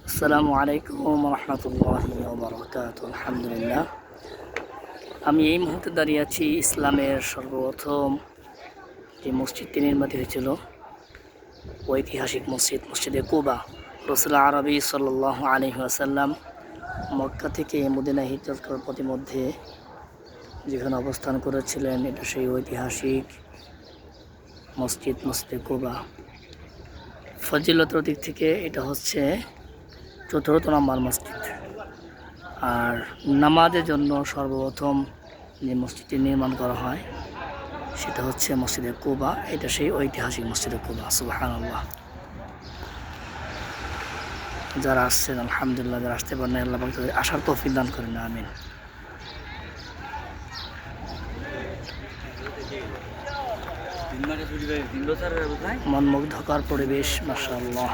আসসালামু আলাইকুম রহমতুল্লাহি ওয়া বারাকাতুহু। আলহামদুলিল্লাহ, আমি এই মুহূর্তে দাঁড়িয়ে আছি ইসলামের সর্বপ্রথম যে মসজিদটি নির্মিত হয়েছিল, ঐতিহাসিক মসজিদে কুবা। রাসূল আরবি সাল্লাল্লাহু আলাইহি ওয়াসাল্লাম মক্কা থেকে মদিনায় হিজরত করার পথিমধ্যে যেখানে অবস্থান করেছিলেন, এটা সেই ঐতিহাসিক মসজিদে কুবা। ফজিলতের দিক থেকে এটা হচ্ছে 14 নম্বর মসজিদ। আর নামাজের জন্য সর্বপ্রথম যে মসজিদটি নির্মাণ করা হয় সেটা হচ্ছে মসজিদে কুবা। এটা সেই ঐতিহাসিক মসজিদে কুবা। সুবহানাল্লাহ। যারা আসছেন আলহামদুলিল্লাহ, যারা আসতে পারেন আল্লাহ পাক তাদের আসার তৌফিক দান করেন, আমিন। মনমুগ্ধকর পরিবেশ, মাশাআল্লাহ।